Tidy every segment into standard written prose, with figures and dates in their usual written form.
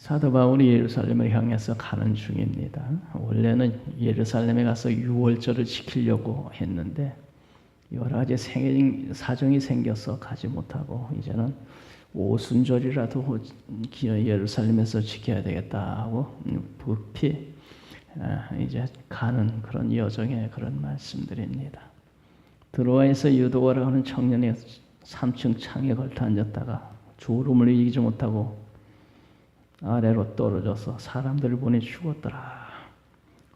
사도 바울이 예루살렘을 향해서 가는 중입니다. 원래는 예루살렘에 가서 유월절을 지키려고 했는데 여러 가지 사정이 생겨서 가지 못하고 이제는 오순절이라도 예루살렘에서 지켜야 되겠다 하고 급히 이제 가는 그런 여정의 그런 말씀들입니다. 드로아에서 유도가라고 하는 청년이 3층 창에 걸터 앉았다가 졸음을 이기지 못하고 아래로 떨어져서 사람들을 보내 죽었더라.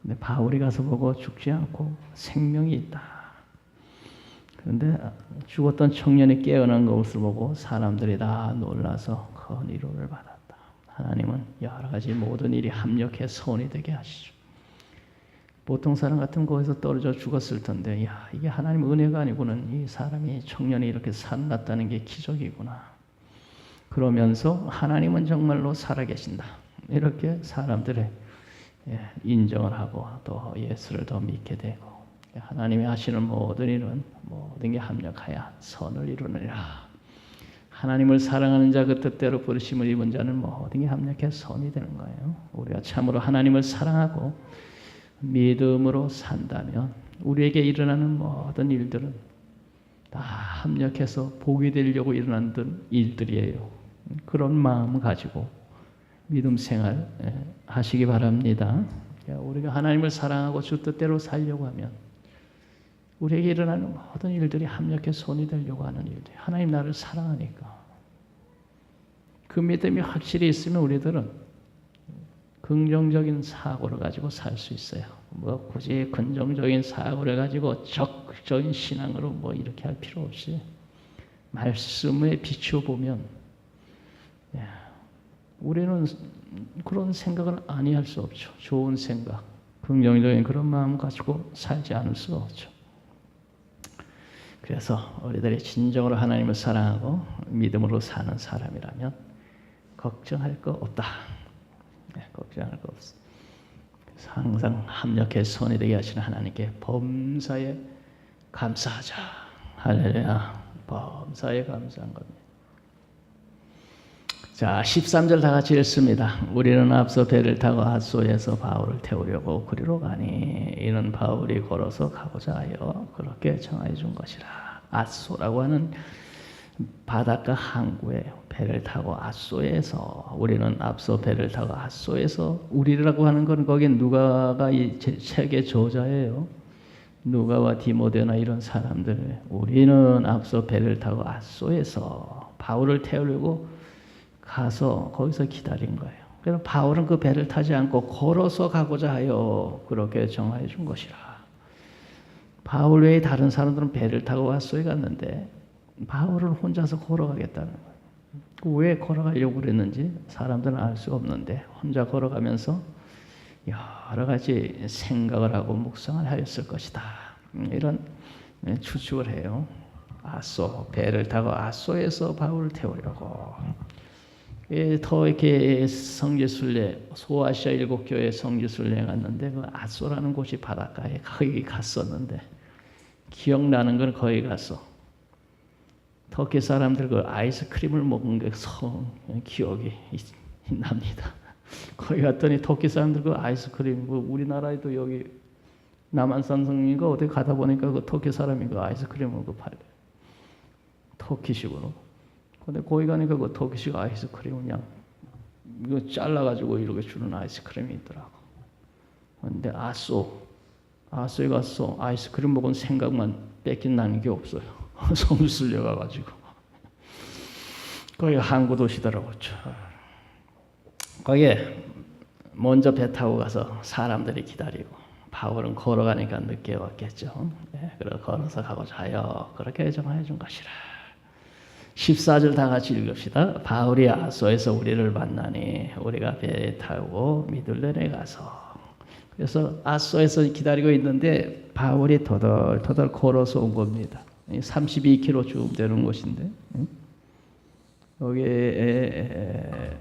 근데 바울이 가서 보고 죽지 않고 생명이 있다. 그런데 죽었던 청년이 깨어난 것을 보고 사람들이 다 놀라서 큰 위로를 받았다. 하나님은 여러 가지 모든 일이 합력해 선이 되게 하시죠. 보통 사람 같으면 거기서 떨어져 죽었을 텐데, 야, 이게 하나님 은혜가 아니고는 이 사람이 청년이 이렇게 살아났다는 게 기적이구나. 그러면서 하나님은 정말로 살아계신다. 이렇게 사람들의 인정을 하고 또 예수를 더 믿게 되고 하나님이 하시는 모든 일은 모든 게 합력하여 선을 이루느니라. 하나님을 사랑하는 자 그 뜻대로 부르심을 입은 자는 모든 게 합력해 선이 되는 거예요. 우리가 참으로 하나님을 사랑하고 믿음으로 산다면 우리에게 일어나는 모든 일들은 다 합력해서 복이 되려고 일어나는 일들이에요. 그런 마음 가지고 믿음 생활 하시기 바랍니다. 우리가 하나님을 사랑하고 주 뜻대로 살려고 하면 우리에게 일어나는 모든 일들이 합력해 손이 되려고 하는 일들. 하나님 나를 사랑하니까. 그 믿음이 확실히 있으면 우리들은 긍정적인 사고를 가지고 살 수 있어요. 굳이 긍정적인 사고를 가지고 적극적인 신앙으로 이렇게 할 필요 없이 말씀에 비추어보면 우리는 그런 생각을 아니할 수 없죠. 좋은 생각, 긍정적인 그런 마음 가지고 살지 않을 수가 없죠. 그래서 우리들이 진정으로 하나님을 사랑하고 믿음으로 사는 사람이라면 걱정할 거 없다. 걱정할 거 없어. 그래서 항상 합력해 선이 되게 하시는 하나님께 범사에 감사하자. 할렐루야. 범사에 감사한 겁니다. 자, 13절 다 같이 읽습니다. 우리는 앞서 배를 타고 앗소에서 바울을 태우려고 그리로 가니 이는 바울이 걸어서 가고자 하여 그렇게 정하여 준 것이라. 앗소라고 하는 바닷가 항구에 배를 타고 앗소에서 우리는 앞서 배를 타고 앗소에서 우리라고 하는 건 거기 누가가 이 책의 저자예요. 누가와 디모데나 이런 사람들 우리는 앞서 배를 타고 앗소에서 바울을 태우려고 가서 거기서 기다린 거예요. 그래서 바울은 그 배를 타지 않고 걸어서 가고자 하여 그렇게 정하여 준 것이라. 바울 외에 다른 사람들은 배를 타고 앗소에 갔는데 바울은 혼자서 걸어가겠다는 거예요. 왜 걸어가려고 그랬는지 사람들은 알 수 없는데 혼자 걸어가면서 여러 가지 생각을 하고 묵상을 하였을 것이다. 이런 추측을 해요. 앗소, 배를 타고 앗소에서 바울을 태우려고. 더 이렇게 성지순례, 소아시아 7교회 성지순례에 갔는데 그 앗소라는 곳이 바닷가에 거기 갔었는데 기억나는 건 거기 가서 터키 사람들 그 아이스크림을 먹은 게 기억이 납니다. 거기 갔더니 터키 사람들 그 아이스크림 우리나라에도 여기 남한산 성인가 어디 가다 보니까 그 터키 사람이 그 아이스크림을 팔려요. 터키식으로. 근데 거기 가니까 그 터키식 아이스크림 그냥 이거 잘라가지고 이렇게 주는 아이스크림이 있더라고. 근데 앗소에 가서 아이스크림 먹은 생각만 뺏긴 나는 게 없어요. 성지순례 가가지고 거기 항구 도시더라고요. 거기에 먼저 배 타고 가서 사람들이 기다리고 바울은 걸어가니까 늦게 왔겠죠. 그래서 걸어서 가고자 하여 그렇게 정하여 준 것이라. 14절 다 같이 읽읍시다. 바울이 앗소에서 우리를 만나니 우리가 배에 타고 미둘레에 가서 그래서 앗소에서 기다리고 있는데 바울이 터덜터덜 걸어서 온 겁니다. 32km 되는 곳인데 여기에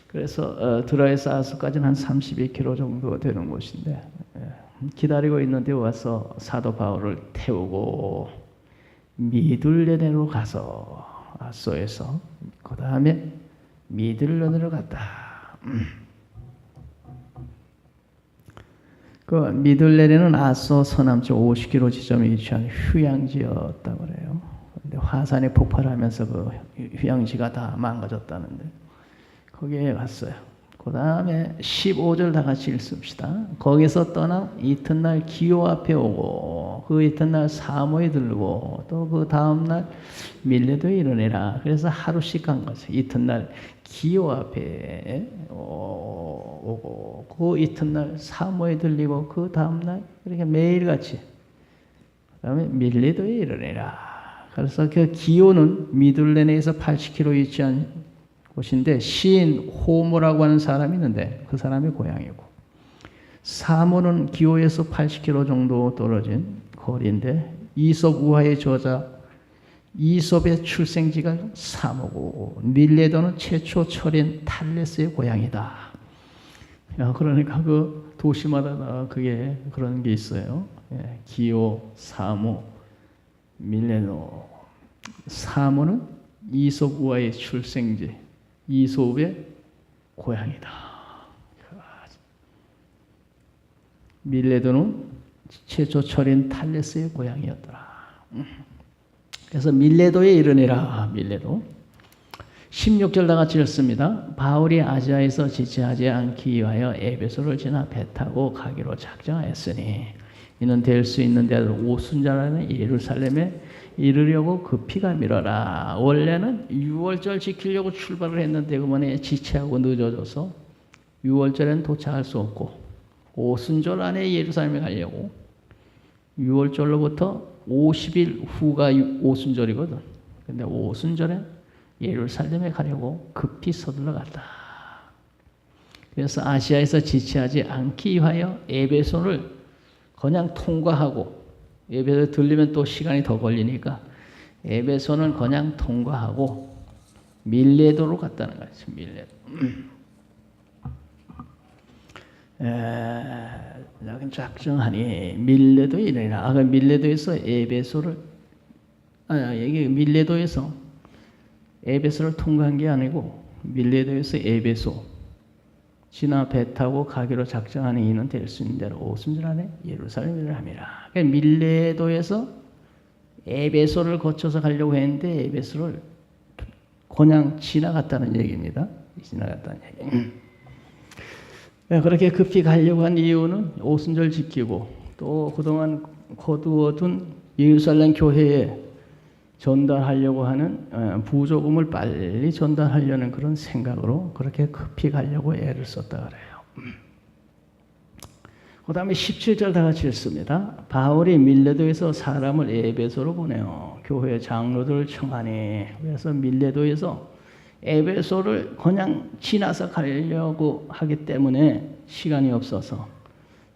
그래서 드라에서 앗소까지는 한 32km 정도 되는 곳인데 기다리고 있는데 와서 사도 바울을 태우고 미둘레네로 가서 앗소에서 그 다음에 미들론으로 갔다. 그 미들레는 아소 서남쪽 50km 지점에 위치한 휴양지였다고 그래요. 근데 화산이 폭발하면서 그 휴양지가 다 망가졌다는데 거기에 갔어요. 그 다음에 15절 다 같이 읽읍시다. 거기서 떠나 이튿날 기호 앞에 오고 그 이튿날 사모에 들르고 또 그 다음날 밀레도에 이르니라. 그래서 하루씩 간 거죠. 이튿날 기호 앞에 오고 그 이튿날 사모에 들리고 그 다음날 이렇게 매일같이 그 다음에 밀레도에 이르니라. 그래서 그 기호는 미둘레네에서 80km 위치한 곳인데 시인 호모라고 하는 사람이 있는데 그 사람이 고향이고 사모는 기호에서 80km 정도 떨어진 거리인데 이솝 우화의 저자 이솝의 출생지가 사모고 밀레도는 최초 철인 탈레스의 고향이다. 그러니까 그 도시마다 다 그게 그런 게 있어요. 기호, 사모, 밀레도. 사모는 이솝 우화의 출생지. 이솝의 고향이다. 밀레도는 최초 철인 탈레스의 고향이었더라. 그래서 밀레도에 이르니라. 밀레도 16절 다 같이 읽습니다. 바울이 아시아에서 지체하지 않기 위하여 에베소를 지나 배 타고 가기로 작정하였으니 이는 될 수 있는 대로 오순절에는 예루살렘에 이르려고 급히 가미러라. 원래는 6월절 지키려고 출발을 했는데 그만에 지체하고 늦어져서 6월절에는 도착할 수 없고 오순절 안에 예루살렘에 가려고 6월절로부터 50일 후가 오순절이거든. 근데 오순절에 예루살렘에 가려고 급히 서둘러 갔다. 그래서 아시아에서 지체하지 않기 위하여 에베소를 그냥 통과하고 에베소에 들리면 또 시간이 더 걸리니까 에베소는 그냥 통과하고 밀레도로 갔다는 거죠. 밀레도. 작정하니 밀레도에 이르니라. 밀레도에서 에베소를 이게 밀레도에서 에베소를 통과한 게 아니고 밀레도에서 에베소 지나 배 타고 가기로 작정하니 이는 될 수 있는 대로 오순절 안에 예루살렘을 함이라. 그러니까 밀레도에서 에베소를 거쳐서 가려고 했는데 에베소를 그냥 지나갔다는 얘기입니다. 지나갔다는 얘기. 그렇게 급히 가려고 한 이유는 오순절 지키고 또 그동안 거두어둔 예루살렘 교회에 전달하려고 하는 부조금을 빨리 전달하려는 그런 생각으로 그렇게 급히 가려고 애를 썼다 그래요. 그 다음에 17절 다 같이 읽습니다. 바울이 밀레도에서 사람을 에베소로 보내어 교회 장로들을 청하니 그래서 밀레도에서 에베소를 그냥 지나서 가려고 하기 때문에 시간이 없어서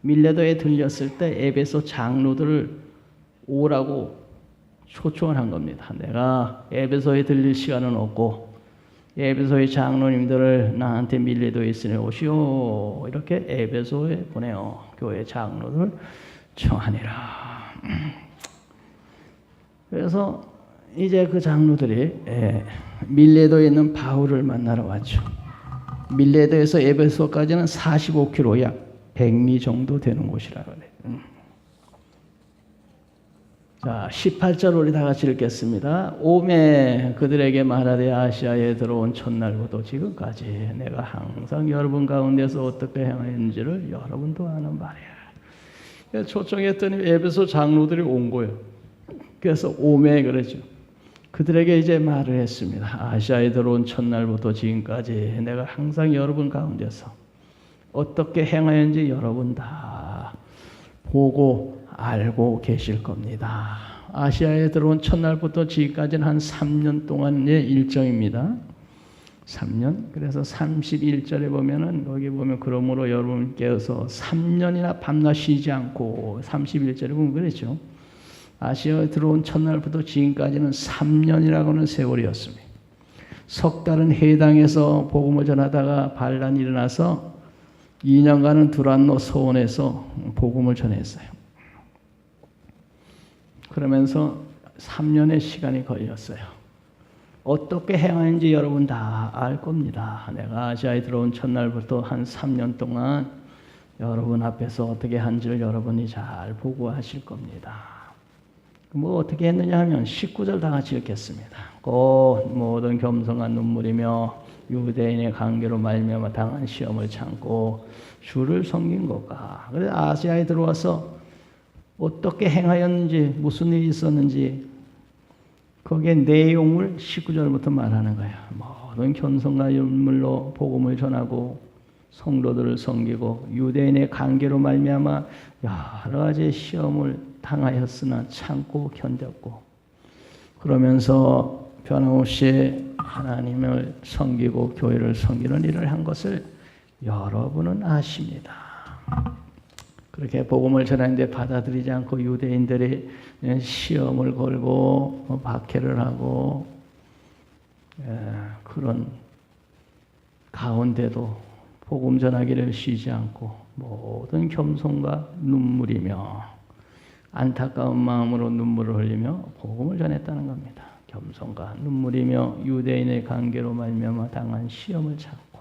밀레도에 들렸을 때 에베소 장로들을 오라고 초청을 한 겁니다. 내가 에베소에 들릴 시간은 없고 에베소의 장로님들을 나한테 밀레도에 있으니 오시오. 이렇게 에베소에 보내어 교회 장로들을 청하니라. 그래서 이제 그 장로들이 밀레도에 있는 바울을 만나러 왔죠. 밀레도에서 에베소까지는 45km 약 100리 정도 되는 곳이라고 해요. 자, 18절 우리 다 같이 읽겠습니다. 오매 그들에게 말하되 아시아에 들어온 첫날부터 지금까지 내가 항상 여러분 가운데서 어떻게 행하는지를 여러분도 아는 말이야. 초청했더니 에베소 장로들이 온 거예요. 그래서 오매 그러죠. 그들에게 이제 말을 했습니다. 아시아에 들어온 첫날부터 지금까지 내가 항상 여러분 가운데서 어떻게 행하는지 여러분 다 보고 알고 계실 겁니다. 아시아에 들어온 첫날부터 지금까지는 한 3년 동안의 일정입니다. 3년. 그래서 31절에 보면은 여기 보면 그러므로 여러분께서 3년이나 밤낮 쉬지 않고 31절에 보면 그랬죠. 아시아에 들어온 첫날부터 지금까지는 3년이라고는 세월이었습니다. 석 달은 해당에서 복음을 전하다가 반란이 일어나서 2년간은 두란노 서원에서 복음을 전했어요. 그러면서 3년의 시간이 걸렸어요. 어떻게 행하는지 여러분 다 알 겁니다. 내가 아시아에 들어온 첫날부터 한 3년 동안 여러분 앞에서 어떻게 한지를 여러분이 잘 보고 하실 겁니다. 뭐 어떻게 했느냐 하면 19절 다 같이 읽겠습니다. 곧 모든 겸손한 눈물이며 유대인의 관계로 말미암아 당한 시험을 참고 주를 섬긴 것과, 그래서 아시아에 들어와서 어떻게 행하였는지, 무슨 일이 있었는지 거기에 내용을 19절부터 말하는 거예요. 모든 겸손과 눈물로 복음을 전하고 성도들을 섬기고 유대인의 관계로 말미암아 여러 가지 시험을 당하였으나 참고 견뎠고, 그러면서 변함없이 하나님을 섬기고 교회를 섬기는 일을 한 것을 여러분은 아십니다. 그렇게 복음을 전하는데 받아들이지 않고 유대인들이 시험을 걸고 박해를 하고 그런 가운데도 복음 전하기를 쉬지 않고 모든 겸손과 눈물이며 안타까운 마음으로 눈물을 흘리며 복음을 전했다는 겁니다. 겸손과 눈물이며 유대인의 관계로 말미암아 당한 시험을 참고,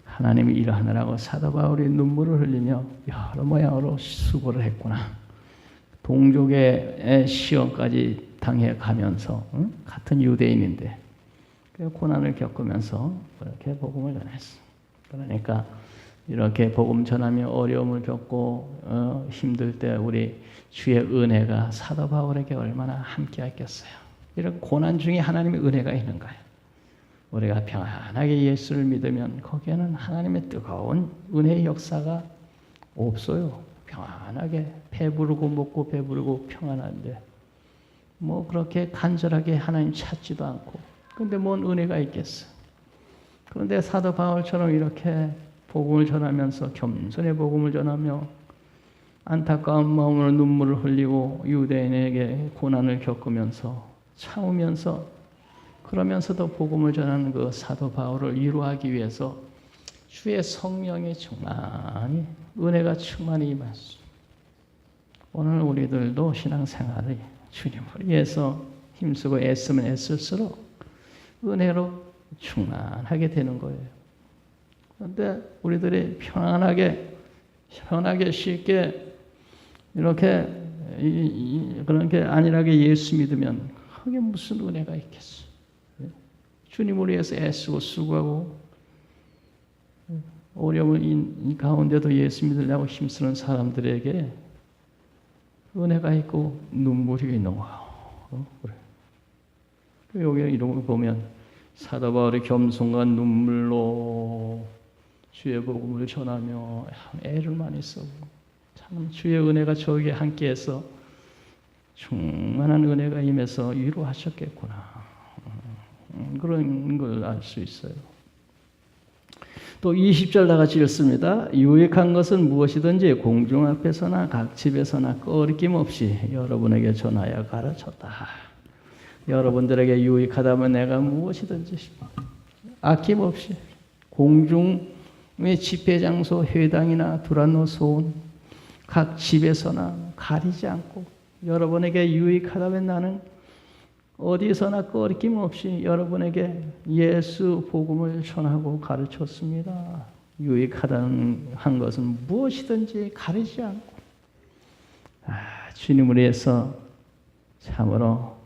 하나님이 일하느라고 사도 바울이 눈물을 흘리며 여러 모양으로 수고를 했구나. 동족의 시험까지 당해가면서 같은 유대인인데 고난을 겪으면서 그렇게 복음을 전했어. 그러니까 이렇게 복음 전하며 어려움을 겪고 힘들 때 우리 주의 은혜가 사도 바울에게 얼마나 함께했겠어요. 이런 고난 중에 하나님의 은혜가 있는 거예요. 우리가 평안하게 예수를 믿으면 거기에는 하나님의 뜨거운 은혜의 역사가 없어요. 평안하게 배부르고 먹고 배부르고 평안한데 뭐 그렇게 간절하게 하나님 찾지도 않고, 근데 뭔 은혜가 있겠어. 그런데 사도 바울처럼 이렇게 복음을 전하면서 겸손의 복음을 전하며 안타까운 마음으로 눈물을 흘리고 유대인에게 고난을 겪으면서 참으면서 그러면서도 복음을 전하는 그 사도 바울을 이루하기 위해서 주의 성령이 충만히, 은혜가 충만히 임하시오. 오늘 우리들도 신앙생활을 주님을 위해서 힘쓰고 애쓰면 애쓸수록 은혜로 충만하게 되는 거예요. 그런데 우리들이 편하게 쉽게 이렇게 그런 게 안일하게 예수 믿으면 그게 무슨 은혜가 있겠어. 주님을 위해서 애쓰고 수고하고 어려운 가운데도 예수 믿으려고 힘쓰는 사람들에게 은혜가 있고 눈물이 있는 거야. 그래. 여기 이런 거 보면 사도 바울이 겸손과 눈물로 주의 복음을 전하며 애를 많이 쓰고, 참 주의 은혜가 저에게 함께해서 충만한 은혜가 임해서 위로하셨겠구나. 그런 걸 알 수 있어요. 또 20절 다 같이 읽습니다. 유익한 것은 무엇이든지 공중 앞에서나 각 집에서나 꺼리낌 없이 여러분에게 전하여 가르쳤다. 여러분들에게 유익하다면 내가 무엇이든지 아낌없이 공중의 집회 장소, 회당이나 두란노 소원 각 집에서나 가리지 않고 여러분에게 유익하다면 나는 어디서나 꺼리낌 없이 여러분에게 예수 복음을 전하고 가르쳤습니다. 유익하다는 한 것은 무엇이든지 가리지 않고 주님을 위해서 참으로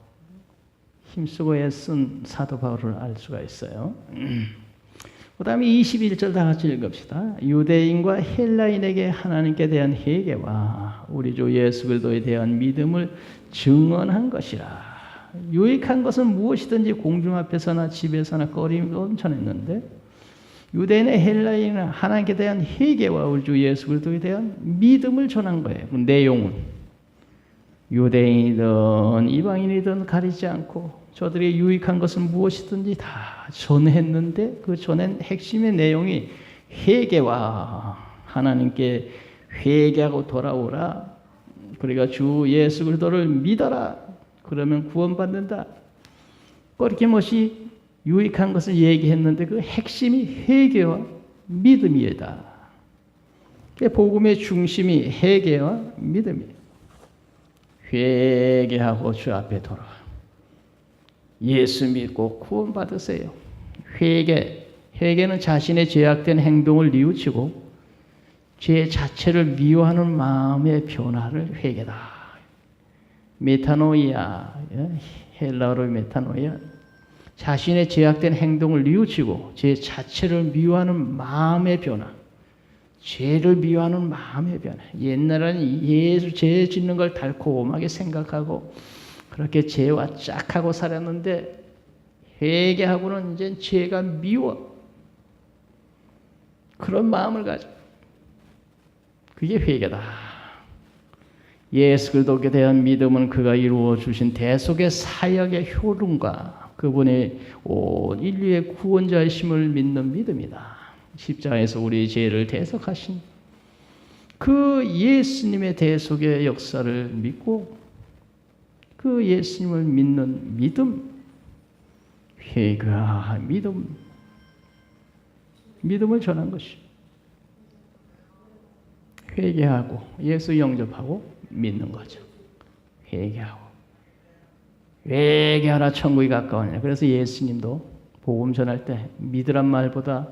힘쓰고 애쓴 사도 바울을 알 수가 있어요. 그 다음에 21절 다 같이 읽읍시다. 유대인과 헬라인에게 하나님께 대한 회개와 우리 주 예수 그리스도에 대한 믿음을 증언한 것이라. 유익한 것은 무엇이든지 공중 앞에서나 집에서나 꺼리면 전했는데, 유대인의 헬라인은 하나님께 대한 회개와 우리 주 예수 그리스도에 대한 믿음을 전한 거예요. 그 내용은 유대인이든 이방인이든 가리지 않고 저들이 유익한 것은 무엇이든지 다 전했는데, 그 전한 핵심의 내용이 회개와 하나님께 회개하고 돌아오라. 그러니까 주 예수 그리스도를 믿어라. 그러면 구원받는다. 꺼리낌없이 유익한 것을 얘기했는데 그 핵심이 회개와 믿음이다. 복음의 중심이 회개와 믿음이에요. 회개하고 주 앞에 돌아와. 예수 믿고 구원받으세요. 회개는 자신의 죄악된 행동을 뉘우치고 죄 자체를 미워하는 마음의 변화를 회개다. 메타노이아, 헬라어로 메타노이아, 자신의 죄악된 행동을 뉘우치고 죄 자체를 미워하는 마음의 변화, 죄를 미워하는 마음의 변화. 옛날에는 죄 짓는 걸 달콤하게 생각하고 그렇게 죄와 짝하고 살았는데 회개하고는 이제 죄가 미워. 그런 마음을 가져. 그게 회개다. 예수 그리스도에 대한 믿음은 그가 이루어 주신 대속의 사역의 효능과 그분의 온 인류의 구원자이심을 믿는 믿음이다. 십자가에서 우리의 죄를 대속하신 그 예수님의 대속의 역사를 믿고 그 예수님을 믿는 믿음, 회개와 믿음을 전한 것이 회개하고 예수 영접하고 믿는 거죠. 회개하라 천국이 가까우니라. 그래서 예수님도 복음 전할 때 믿으란 말보다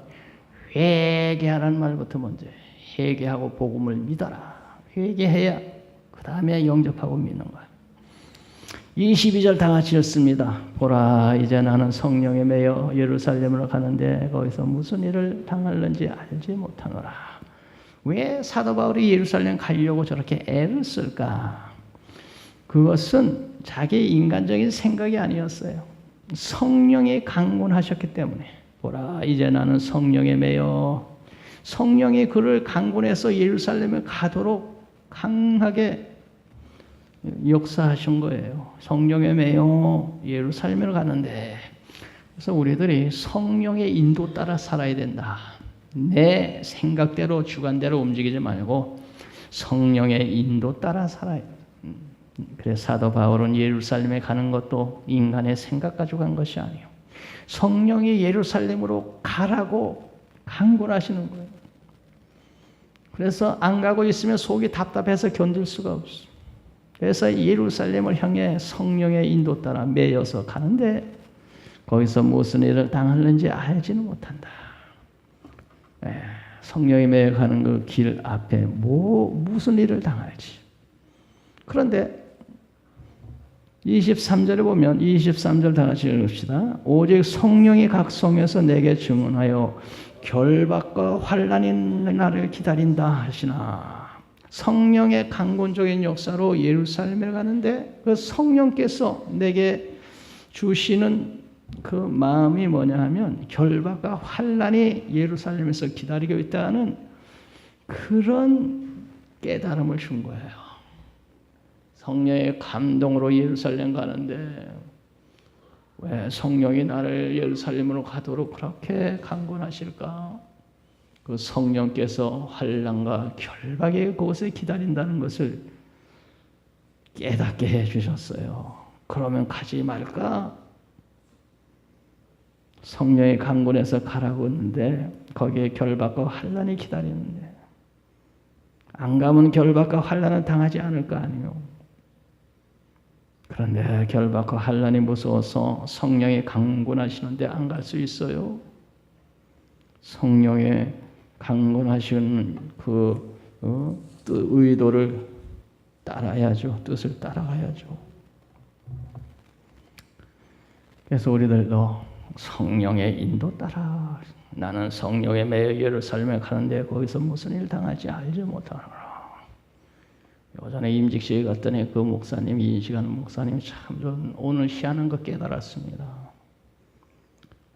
회개하라는 말부터 먼저 회개하고 복음을 믿어라. 회개해야 그 다음에 영접하고 믿는 거야. 22절 다 같이 읽습니다. 보라 이제 나는 성령에 매여 예루살렘으로 가는데 거기서 무슨 일을 당할는지 알지 못하노라. 왜 사도 바울이 예루살렘 가려고 저렇게 애를 쓸까? 그것은 자기 인간적인 생각이 아니었어요. 성령이 강권하셨기 때문에. 보라 이제 나는 성령에 매여, 성령이 그를 강권해서 예루살렘에 가도록 강하게 역사하신 거예요. 성령에 매여 예루살렘으로 가는데, 그래서 우리들이 성령의 인도 따라 살아야 된다. 내 생각대로 주관대로 움직이지 말고 성령의 인도 따라 살아야 돼. 그래서 사도 바울은 예루살렘에 가는 것도 인간의 생각 가지고 간 것이 아니에요. 성령이 예루살렘으로 가라고 강권하시는 거예요. 그래서 안 가고 있으면 속이 답답해서 견딜 수가 없어. 그래서 예루살렘을 향해 성령의 인도 따라 매여서 가는데 거기서 무슨 일을 당하는지 알지는 못한다. 성령이 매여 가는 그 길 앞에 무슨 일을 당할지. 그런데 23절에 보면 23절 다 같이 읽읍시다. 오직 성령이 각 성에서 내게 증언하여 결박과 환난이 나를 기다린다 하시나. 성령의 강권적인 역사로 예루살렘에 가는데 그 성령께서 내게 주시는 그 마음이 뭐냐 하면 결박과 환난이 예루살렘에서 기다리고 있다는 그런 깨달음을 준 거예요. 성령의 감동으로 예루살렘 가는데 왜 성령이 나를 예루살렘으로 가도록 그렇게 강권하실까? 그 성령께서 환난과 결박의 그곳에 기다린다는 것을 깨닫게 해주셨어요. 그러면 가지 말까? 성령의 강권에서 가라고 했는데 거기에 결박과 환난이 기다리는데 안 가면 결박과 환난은 당하지 않을 거 아니에요. 그런데 결박과 환난이 무서워서 성령이 강권하시는데 안 갈 수 있어요? 성령의 강권하시는 그 의도를 따라야죠. 뜻을 따라가야죠. 그래서 우리들도 성령의 인도 따라 나는 성령에 매여 예루살렘에 가는데 거기서 무슨 일 당하지 알지 못하노라. 요전에 임직식에 갔더니 그 목사님, 인식하는 목사님 참 오늘 희한한 거 깨달았습니다.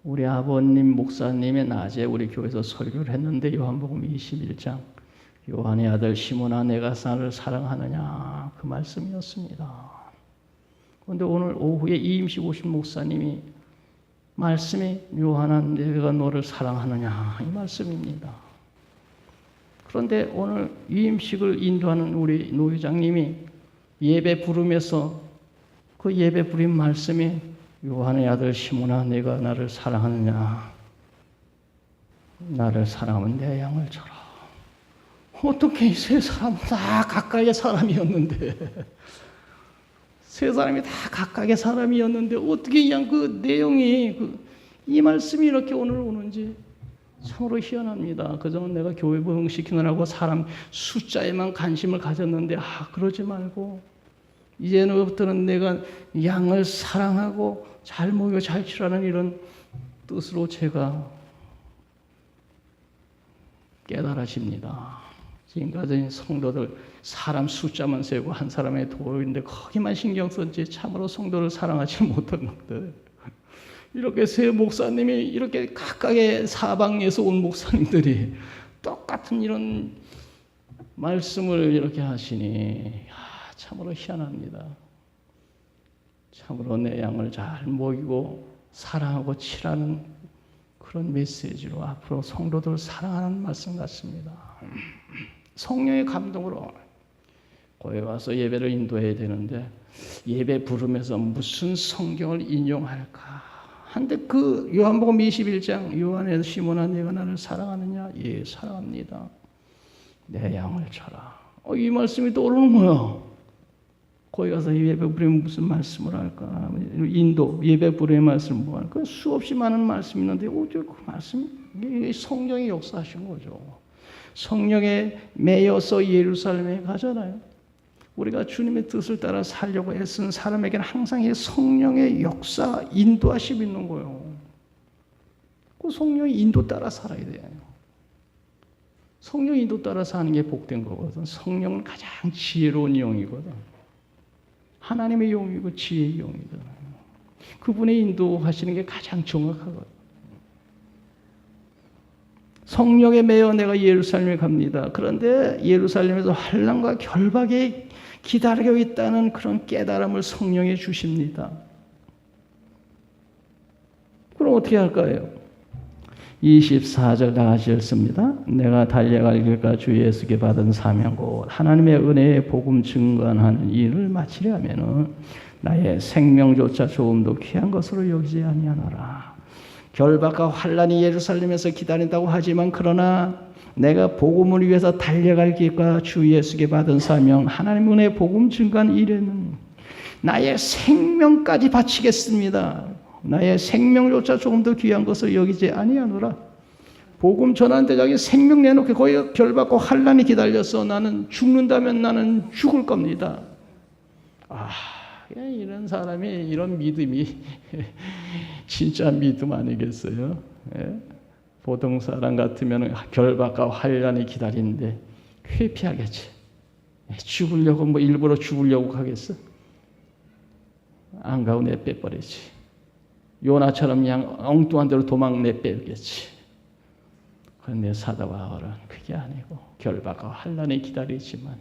우리 아버님 목사님의 낮에 우리 교회에서 설교를 했는데 요한복음 21장 요한의 아들 시몬아 내가 나를 사랑하느냐 그 말씀이었습니다. 그런데 오늘 오후에 이임식 오신 목사님이 말씀이 요한아 내가 너를 사랑하느냐 이 말씀입니다. 그런데 오늘 이임식을 인도하는 우리 노 회장님이 예배 부름에서 그 예배 부름 말씀이 요한의 아들 시몬아 내가 나를 사랑하느냐 나를 사랑하면 내 양을 쳐라. 어떻게 이 세 사람 다 가까이의 사람이었는데 세 사람이 다 각각의 사람이었는데 어떻게 그냥 그 내용이 이 말씀이 이렇게 오늘 오는지 참으로 희한합니다. 그전은 내가 교회 부흥시키느라고 사람 숫자에만 관심을 가졌는데 그러지 말고 이제부터는 내가 양을 사랑하고 잘 모이고 잘 치라는 이런 뜻으로 제가 깨달아집니다. 지금까지 성도들 사람 숫자만 세고 한 사람의 도인데 거기만 신경 썼지 참으로 성도를 사랑하지 못한 것들. 이렇게 세 목사님이 이렇게 각각의 사방에서 온 목사님들이 똑같은 이런 말씀을 이렇게 하시니 참으로 희한합니다. 참으로 내 양을 잘 먹이고 사랑하고 치라는 그런 메시지로 앞으로 성도들 사랑하는 말씀 같습니다. 성령의 감동으로 거기 와서 예배를 인도해야 되는데 예배 부르면서 무슨 성경을 인용할까? 한데 그 요한복음 21장 요한에서 시몬아 네가 나를 사랑하느냐? 예, 사랑합니다. 내 양을 쳐라. 이 말씀이 떠오르는 거예요. 거기 가서 예배 부르면 무슨 말씀을 할까? 인도 예배 부르의 말씀 뭐 할까? 수없이 많은 말씀이 있는데 어째 그 말씀? 이게 성령이 역사하신 거죠. 성령에 매여서 예루살렘에 가잖아요. 우리가 주님의 뜻을 따라 살려고 애쓴 사람에게는 항상 이 성령의 역사, 인도하심이 있는 거예요. 그 성령의 인도 따라 살아야 돼요. 성령 인도 따라 사는 게 복된 거거든. 성령은 가장 지혜로운 영이거든. 하나님의 영이고 지혜의 영이거든. 그분의 인도하시는 게 가장 정확하거든. 성령에 매여 내가 예루살렘에 갑니다. 그런데 예루살렘에서 환난과 결박이 기다리고 있다는 그런 깨달음을 성령에 주십니다. 그럼 어떻게 할까요? 24절 다 같이 읽습니다. 내가 달려갈 길과 주 예수께 받은 사명 곧 하나님의 은혜의 복음 증거하는 일을 마치려 하면은 나의 생명조차 조금도 귀한 것으로 여기지 아니하노라. 결박과 환난이 예루살렘에서 기다린다고 하지만 그러나 내가 복음을 위해서 달려갈 길과 주 예수께 받은 사명 하나님 은혜의 복음 증거하는 일에는 나의 생명까지 바치겠습니다. 나의 생명조차 조금 더 귀한 것을 여기지 아니하노라. 복음 전하는데 자기 생명 내놓고 거기 결박과 환난이 기다려서 나는 죽는다면 나는 죽을 겁니다. 이런 사람이 이런 믿음이 진짜 믿음 아니겠어요? 예? 보통 사람 같으면 결박과 환난이 기다리는데 회피하겠지. 죽으려고 일부러 죽으려고 하겠어? 안 가고 내빼버리지. 요나처럼 그냥 엉뚱한 대로 도망 내빼겠지. 그런데 사도 바울은 그게 아니고 결박과 환난이 기다리지만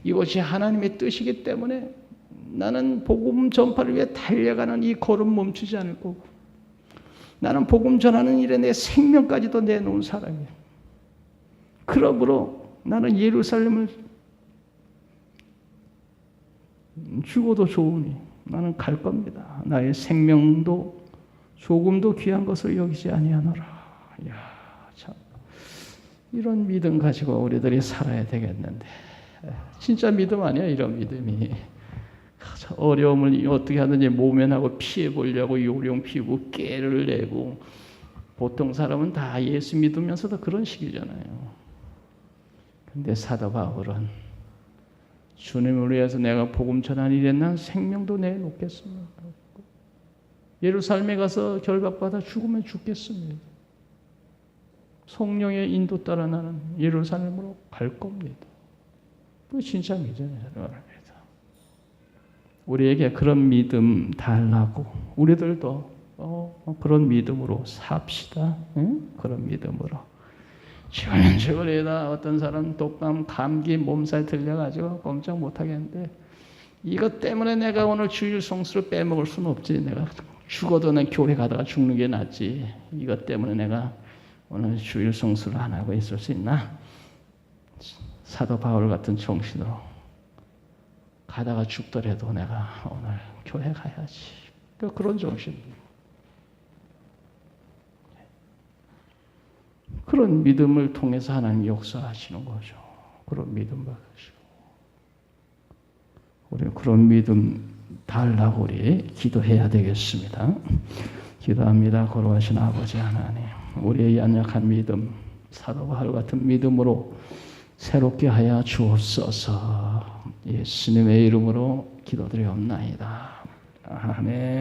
이것이 하나님의 뜻이기 때문에 나는 복음 전파를 위해 달려가는 이 걸음 멈추지 않을 거고 나는 복음 전하는 일에 내 생명까지도 내놓은 사람이야. 그러므로 나는 예루살렘을 죽어도 좋으니 나는 갈 겁니다. 나의 생명도 조금도 귀한 것을 여기지 아니하노라. 참 이런 믿음 가지고 우리들이 살아야 되겠는데 진짜 믿음 아니야 이런 믿음이. 어려움을 어떻게 하든지 모면하고 피해 보려고 요령 피우고 깨를 내고 보통 사람은 다 예수 믿으면서도 그런 식이잖아요. 근데 사도 바울은 주님을 위해서 내가 복음 전하는 일에 난 생명도 내놓겠습니다. 예루살렘에 가서 결박받아 죽으면 죽겠습니다. 성령의 인도 따라 나는 예루살렘으로 갈 겁니다. 그게 진짜 믿음이에요. 우리에게 그런 믿음 달라고 우리들도 그런 믿음으로 삽시다. 응? 그런 믿음으로. 지글지글이다. 어떤 사람 독감, 감기, 몸살 들려가지고 꼼짝 못하겠는데 이것 때문에 내가 오늘 주일 성수를 빼먹을 수는 없지. 내가 죽어도 내 교회 가다가 죽는 게 낫지. 이것 때문에 내가 오늘 주일 성수를 안 하고 있을 수 있나? 사도 바울 같은 정신으로 가다가 죽더라도 내가 오늘 교회 가야지. 그런 정신. 그런 믿음을 통해서 하나님 역사하시는 거죠. 그런 믿음 받으시고. 우리 그런 믿음 달라고 우리 기도해야 되겠습니다. 기도합니다. 거룩하신 아버지 하나님, 우리의 연약한 믿음, 사도와 바울 같은 믿음으로 새롭게 하여 주옵소서. 예수님의 이름으로 기도드리옵나이다. 아멘.